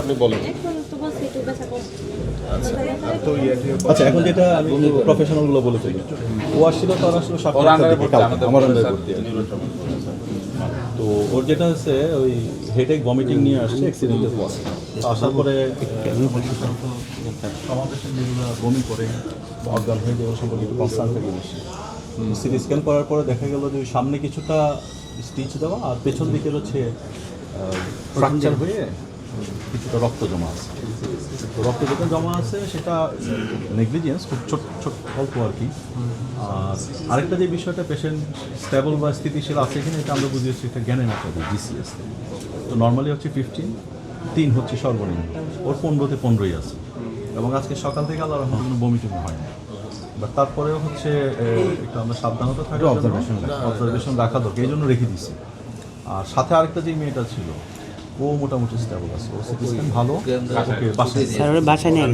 আপনি বলেন। আচ্ছা, এখন যেটা আমি প্রফেশনাল গুলো বলে ফেলি, ও আসছিল তার আসলে আমার তো ওর যেটা হচ্ছে ওই হেডেক ভমিটিং নিয়ে আসছে অ্যাক্সিডেন্টের পর। আসার পরে সমাবেশন যেগুলো বমি করে অজ্ঞান হয়ে যাওয়ার সম্পর্কে একটু কনসার্ন থাকে বেশি। সিটি স্ক্যান করার পরে দেখা গেল যে সামনে কিছুটা স্টিচ দেওয়া আর পেছন দিকের হচ্ছে ফ্র্যাকচার হয়ে কিছুটা রক্ত জমা আছে। তো রক্ত যেটা জমা আছে সেটা নেগলিজেন্স, খুব ছোট ছোট অল্প আর কি। আর আরেকটা যে বিষয়টা পেশেন্ট স্টেবল বা স্থিতিশীল আছে কিনা এটা আমরা বুঝিয়েছি এটা জ্ঞানের মাত্রা জিসিএস। তো নর্মালি হচ্ছে 15, 3 হচ্ছে সর্বনিম্ন, ওর 15-তে 15ই আছে। এবং আজকে সকাল থেকে আল্লাহর রহমতে কোনো বমি টমি হয় না। বাট তারপরেও হচ্ছে একটু আমরা সাবধানতা থাকে, অবজারভেশন রাখা দরকার, এই জন্য রেখে দিচ্ছি। আর সাথে আরেকটা যে মেয়েটা ছিল ও মোটামুটি স্টেবল আছে, ও সিটি স্ক্যান ভালো, ওকে বাসায় নিয়ে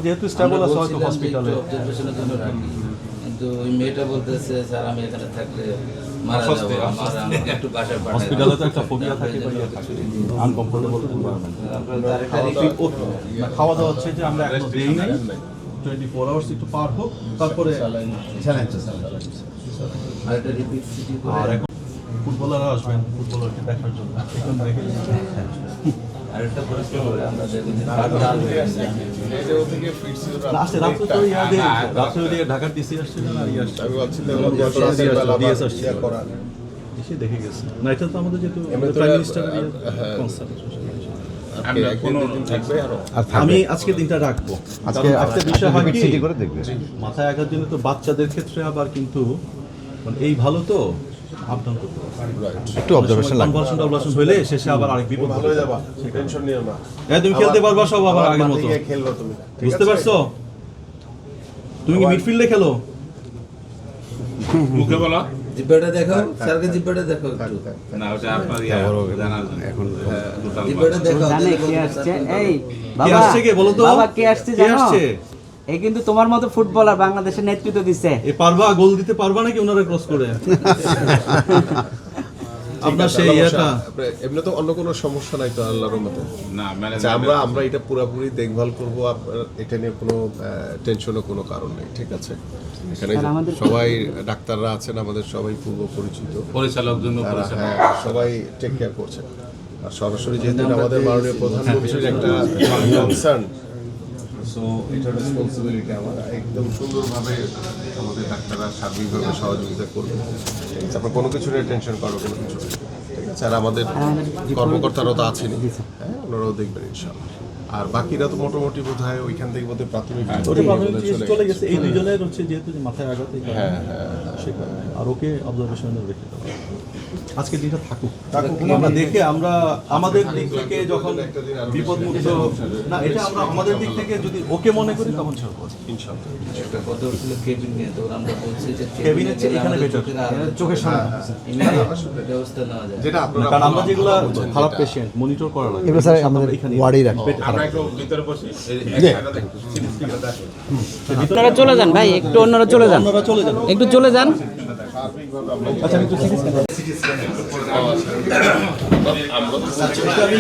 যেহেতু স্টেবল আছে হয়তো হসপিটালে। কিন্তু ওই মেয়েটা বলতেছে স্যার আমি এখানে থাকলে মারা যাবো, একটু বাসায় পাঠাই। হসপিটালে তো একটা ফোবিয়া থাকে বা আনকমফোর্টেবল এনভায়রনমেন্ট। খাওয়া দাওয়া হচ্ছে যে আমরা এখন দেই নাই, 24 আওয়ার্স একটু পার হোক, তারপরে আরেকটা রিপিট সিটি আর এখন ফুটবলাররা আসবেন ফুটবলারকে দেখার জন্য, এখন দেখে আরেকটা প্রশ্ন করে আমরা রাত্রে ঢাকার ডিসি আসছিলেন আর এসে দেখে গেছে না। এটা তো আমাদের যেহেতু প্রাইম মিনিস্টারের কনসার্ট, আমি আজকে দিনটা রাখবো। একটা বিষয় হয় কি মাথায় আঘাত দিলে তো বাচ্চাদের ক্ষেত্রে আবার কিন্তু এই ভালো তো আপডাউন করতে একটু অবজারভেশন হলে শেষে আবার আরেক বিপদ হয়ে যাবে। টেনশন নিও না, তুমি খেলতে পারবা সব আবার আগের মতো খেলবা। তুমি বুঝতে পারছো? তুমি কি মিডফিল্ডে খেলো? মুখে বলো, জিব্বাটা দেখো, স্যারকে জিব্বাটা দেখো একটু। না ওটা আপনার জানার জন্য এখন জিব্বাটা দেখো। জানে কে আসছে? এই কে আসছে? কে বলো তো বাবা কে আসছে জানো? এই কিন্তু তোমার মতো ফুটবলার বাংলাদেশের নেতৃত্ব দিচ্ছে। এ পারবা গোল দিতে পারবা নাকি ওনারা ক্রস করে? আপনার সেই এটা এমনি তো অন্য কোনো সমস্যা নাই তো আল্লাহর রহমতে। না মানে আমরা এটা পুরোপুরি দেখভাল করব, এটা নিয়ে কোনো টেনশনের কোনো কারণ নেই, ঠিক আছে? এখানে সবাই ডাক্তাররা আছেন, আমাদের সবাই পূর্ব পরিচিত পরিচালক জন্য হ্যাঁ, সবাই টেক কেয়ার করছেন। আর সরাসরি যেহেতু আমাদের মাননীয় প্রধানমন্ত্রীর একটা কনসার্ন, সো এটা রেসপন্সিবিলিটি আমার, একদম সুন্দরভাবে আমাদের ডাক্তাররা সার্বিকভাবে সহযোগিতা করবে। তারপর কোনো কিছু নিয়ে টেনশন করার কোনো কিছু নেই, ঠিক আছে? আর আমাদের কর্মকর্তারাও তো আছেনই, হ্যাঁ, ওনারাও দেখবেন ইনশাআল্লাহ। আর বাকিরা তো মোটামুটি বোধ হয় ওইখান থেকে বোধ হয় প্রাথমিক চলে গেছে। এই দুজনের হচ্ছে যেহেতু মাথায় আঘাত, আর ওকে অবজারভেশনে রেখে দেওয়া। আজকে দিনটা থাকুক, আমরা দেখে আমরা আমাদের দিক থেকে যখন বিপদ মুক্ত না, এটা আমরা আমাদের দিক থেকে যদি ওকে মনে করি তখন ছাড়বো ইনশাআল্লাহ। একটা কথা হচ্ছিল কেবিন নিয়ে, তো আমরা বলছি যে কেবিনের চেয়ে এখানে বেটার, চোখের সামনে ব্যবস্থা নেওয়া যায়, যেটা আপনারা, কারণ আমরা যেগুলো খারাপ পেশেন্ট মনিটর করা লাগে এগুলো স্যার আমাদের এখানে ওয়ার্ডেই রাখবে। আমরা একটু ভিতরে বসি, আপনারা চলে যান ভাই, একটু অন্যরা চলে যান, একটু চলে যান। আচ্ছা আমি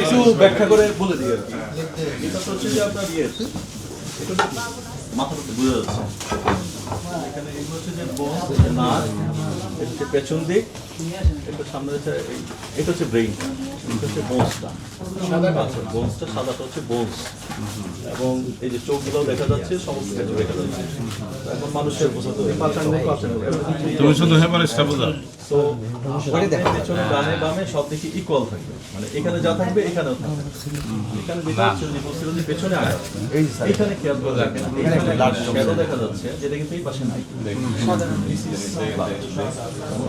একটু ব্যাখ্যা করে বলে দিই। এটা হচ্ছে যে আপনার মাথাটা বোঝা যাচ্ছে এখানে, এগুলো হচ্ছে যে নাক, এটা হচ্ছে পেছন দিক, এটা সামনে হচ্ছে, এটা হচ্ছে ব্রেইন। এটা হচ্ছে বোনসটা, বোনসটা সাদাটা হচ্ছে বোনস, এবং এই যে চোখগুলোও দেখা যাচ্ছে, সমস্ত কিছু দেখা যাচ্ছে। এখন মানুষের বোঝাতে এই পাঁচাঙ্গুল তুমি শুধু হেমারেজটা বোঝাও। তো পেছনে ডানে বামে সব দিকে ইকুয়াল থাকবে, মানে এখানে যা থাকবে এখানেও থাকবে। এখানে যেটা হচ্ছে যে বলছিল যে পেছনে আঘাত, এইখানে খেয়াল করে রাখেন, এখানে একটা লাল শ্যাডো দেখা যাচ্ছে, যেটা কিন্তু এই পাশে নাই। This is blood.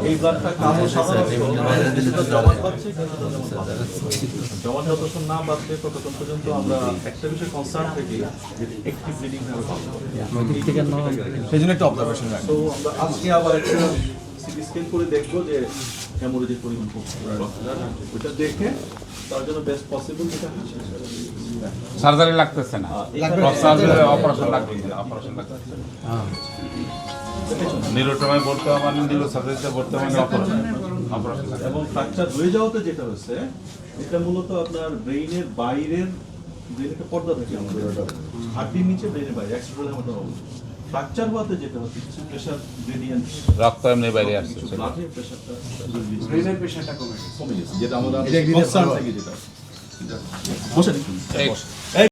এই ব্লাডটা কালো সাধারণত যেটা জমাট বাঁধছে, জমাট যতক্ষণ না বাঁধবে ততক্ষণ পর্যন্ত আমরা একটা বিষয় কনসার্ন থাকি, একটি ব্লিডিং হবে সেই জন্য একটা অবজারভেশন রাখি। তো আমরা আজকে আবার একটা সিটি স্ক্যান করে দেখবো যে হ্যামোরেজের পরিমাণ কত। ওটা দেখে তার জন্য বেস্ট পসিবল যেটা সার্জারি লাগতেছে না, সার্জারি অপারেশন লাগতেছে, অপারেশন লাগতেছে। নিউরোটমায় ভর্তি হওয়া মানে নিউরো সার্জারিতে ভর্তি হওয়া মানে অপারেশন লাগবে। এবং ফ্র্যাকচার হয়ে যাওয়াতে যেটা হচ্ছে, এটা মূলত আপনার ব্রেইনের বাইরের, ব্রেইনের পর্দা থাকে আমাদের, হাড্ডির নিচে ব্রেইনের বাইরে এক্সট্রা আমাদের ফ্র্যাকচার হওয়াতে যেটা হচ্ছে কিছু প্রেশার গ্রেডিয়েন্ট, রক্ত এমনি বাইরে আসছে। কিছু ব্লাডের প্রেশারটা ব্রেইনের প্রেশারটা কমে গেছে, যেটা আমরা কনসার্ন থেকে যেটা বসে দেখুন।